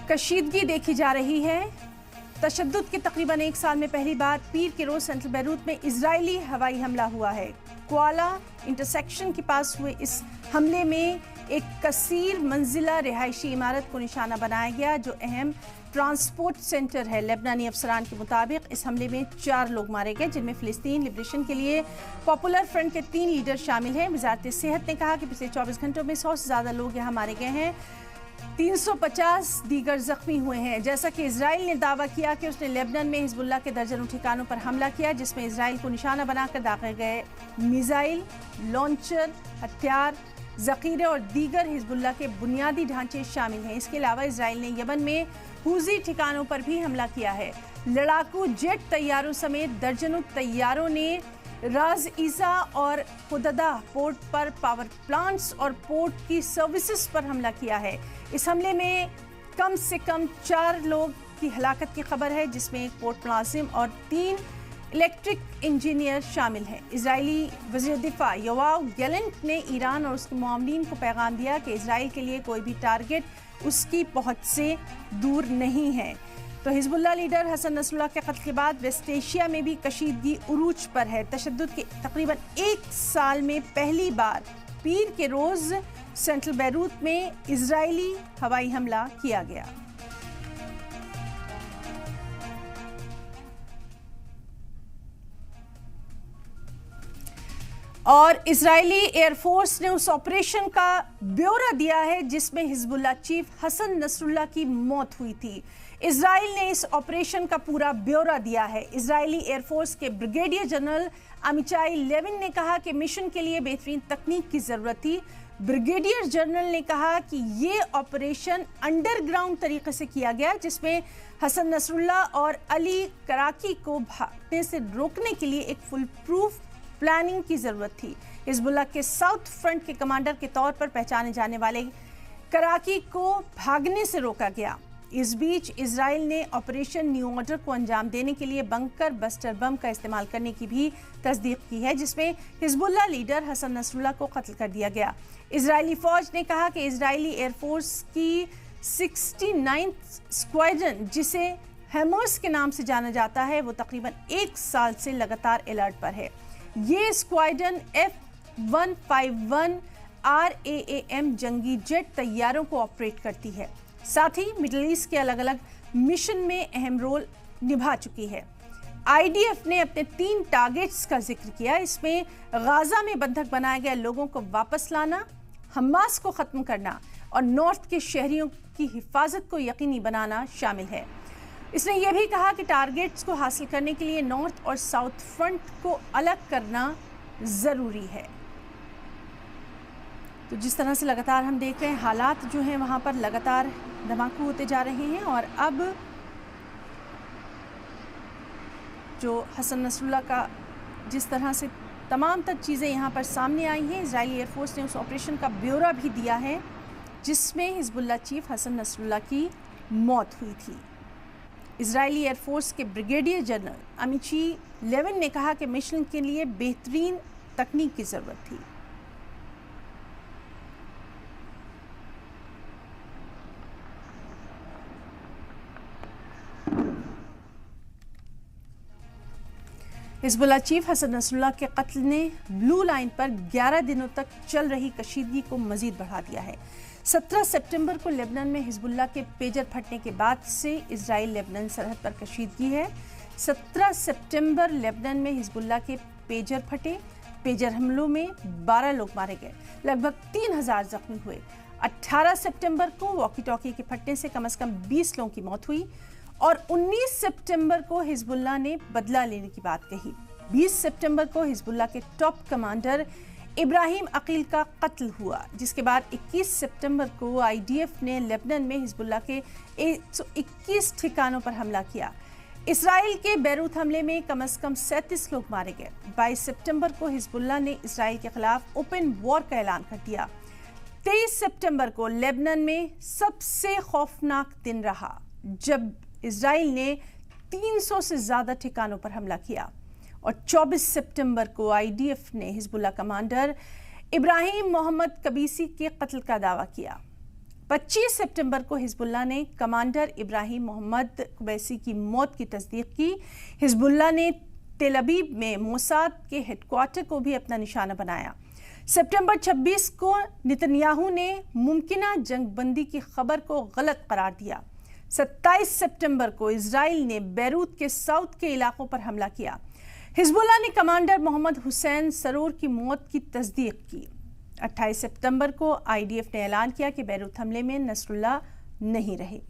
कशीदगी देखी जा रही है। तशद्दुद के तकरीबन एक साल में पहली बार पीर के रोज सेंट्रल बैरूत में इजरायली हवाई हमला हुआ है। क्वाला इंटरसेक्शन के पास हुए इस हमले में एक कसीर मंजिला रिहायशी इमारत को निशाना बनाया गया जो अहम ट्रांसपोर्ट सेंटर है। लेबनानी अफसरान के मुताबिक इस हमले में 4 लोग मारे गए, जिनमें फिलिस्तीन लिबरेशन के लिए पॉपुलर फ्रंट के 3 लीडर शामिल हैं। वजारत सेहत ने कहा कि पिछले 24 घंटों में 100 से ज़्यादा लोग यहाँ मारे गए हैं, 350 दीगर जख्मी हुए हैं। जैसा कि इजराइल ने दावा किया कि उसने लेबनान में हिजबुल्लाह के दर्जनों ठिकानों पर हमला किया, जिसमें इजराइल को निशाना बनाकर दागे गए मिसाइल, लॉन्चर, हथियार, ज़ख़ीरे और दीगर हिजबुल्लाह के बुनियादी ढांचे शामिल हैं। इसके अलावा इजराइल ने यमन में हुज़ी ठिकानों पर भी हमला किया है। लड़ाकू जेट तैयारों समेत दर्जनों तैयारों ने राज ईसा और हुददा पोर्ट पर पावर प्लांट्स और पोर्ट की सर्विसेज पर हमला किया है। इस हमले में कम से कम 4 लोग की हलाकत की खबर है, जिसमें एक पोर्ट मुलाजिम और 3 इलेक्ट्रिक इंजीनियर शामिल हैं। इजरायली वज़ीर दिफा योआव गैलेंट ने ईरान और उसके मुआमलीन को पैगाम दिया कि इजराइल के लिए कोई भी टारगेट उसकी पहुंच से दूर नहीं है। तो हिजबुल्लाह लीडर हसन नसरुल्लाह के कत्ल के बाद वेस्ट एशिया में भी कशीदगी उरूज पर है। तशद्दुद के तकरीबन एक साल में पहली बार पीर के रोज सेंट्रल बैरूत में इजरायली हवाई हमला किया गया। और इजरायली एयरफोर्स ने उस ऑपरेशन का ब्यौरा दिया है जिसमें हिजबुल्लाह चीफ हसन नसरुल्लाह की मौत हुई थी। इजराइल ने इस ऑपरेशन का पूरा ब्यौरा दिया है। इजरायली एयरफोर्स के ब्रिगेडियर जनरल अमिचाई लेविन ने कहा कि मिशन के लिए बेहतरीन तकनीक की ज़रूरत थी। ब्रिगेडियर जनरल ने कहा कि ये ऑपरेशन अंडरग्राउंड तरीके से किया गया, जिसमें हसन नसरुल्लाह और अली कराकी को भागने से रोकने के लिए एक फुल प्रूफ प्लानिंग की ज़रूरत थी। हिजबुल्लाह के साउथ फ्रंट के कमांडर के तौर पर पहचाने जाने वाले कराकी को भागने से रोका गया। इस बीच इजराइल ने ऑपरेशन न्यू ऑर्डर को अंजाम देने के लिए बंकर बस्टर बम का इस्तेमाल करने की भी तस्दीक की है, जिसमें हिजबुल्लाह लीडर हसन नसरुल्लाह को कत्ल कर दिया गया। इजरायली फौज ने कहा कि इजरायली एयरफोर्स की 69th स्क्वाड्रन, जिसे हैमर्स के नाम से जाना जाता है, वो तकरीबन 1 साल से लगातार अलर्ट पर है। ये स्क्वाड्रन F-151 RAAM जंगी जेट तैयारों को ऑपरेट करती है, साथ ही मिडल ईस्ट के अलग अलग मिशन में अहम रोल निभा चुकी है। IDF ने अपने 3 टारगेट्स का जिक्र किया। इसमें गाजा में बंधक बनाए गए लोगों को वापस लाना, हमास को ख़त्म करना और नॉर्थ के शहरियों की हिफाजत को यकीनी बनाना शामिल है। इसने यह भी कहा कि टारगेट्स को हासिल करने के लिए नॉर्थ और साउथ फ्रंट को अलग करना ज़रूरी है। तो जिस तरह से लगातार हम देख रहे हैं, हालात जो हैं वहाँ पर लगातार धमाकू होते जा रहे हैं और अब जो हसन नसरुल्लाह का जिस तरह से तमाम तर चीज़ें यहाँ पर सामने आई हैं, इजरायली एयरफोर्स ने उस ऑपरेशन का ब्यौरा भी दिया है जिसमें हिजबुल्लाह चीफ हसन नसरुल्लाह की मौत हुई थी। इजरायली एयरफोर्स के ब्रिगेडियर जनरल अमिची लेविन ने कहा कि मिशन के लिए बेहतरीन तकनीक की ज़रूरत थी। हिजबुल्लाह चीफ हसन नसरुल्लाह के कत्ल ने ब्लू लाइन पर 11 दिनों तक चल रही कशीदगी को मजीद बढ़ा दिया है। 17 सितंबर को लेबनान में हिजबुल्लाह के पेजर फटने के बाद से इजराइल लेबनान सरहद पर कशीदगी है। 17 सितंबर लेबनान में हिजबुल्लाह के पेजर फटे। पेजर हमलों में 12 लोग मारे गए, लगभग 3000 जख्मी हुए। 18 सितंबर को वॉकी टॉकी के फटने से कम 20 लोगों की मौत हुई और 19 सितंबर को हिजबुल्लाह ने बदला लेने की बात कही। 20 सितंबर को हिजबुल्लाह के टॉप कमांडर इब्राहिम अकील का कत्ल हुआ, जिसके बाद 21 सितंबर को IDF ने लेबनान में हिजबुल्लाह के 121 ठिकानों पर हमला किया। इसराइल के बैरूत हमले में कम से कम 37 लोग मारे गए। 22 सितंबर को हिजबुल्लाह ने इसराइल के खिलाफ ओपन वॉर का ऐलान कर दिया। 23 सितंबर को लेबनान में सबसे खौफनाक दिन रहा जब इजराइल ने 300 से ज़्यादा ठिकानों पर हमला किया और 24 सितंबर को IDF ने हिजबुल्लाह कमांडर इब्राहिम मोहम्मद कबीसी के कत्ल का दावा किया। 25 सितंबर को हिजबुल्लाह ने कमांडर इब्राहिम मोहम्मद कुबैसी की मौत की तस्दीक की। हिजबुल्लाह ने तेल अवीव में मोसाद के हेडक्वार्टर को भी अपना निशाना बनाया। सितंबर 26 को नेतन्याहू ने मुमकिना जंगबंदी की खबर को गलत करार दिया। 27 सितंबर को इजराइल ने बैरूत के साउथ के इलाकों पर हमला किया। हिजबुल्लाह ने कमांडर मोहम्मद हुसैन सरूर की मौत की तस्दीक की। 28 सितंबर को आईडीएफ ने ऐलान किया कि बैरूत हमले में नसरुल्लाह नहीं रहे।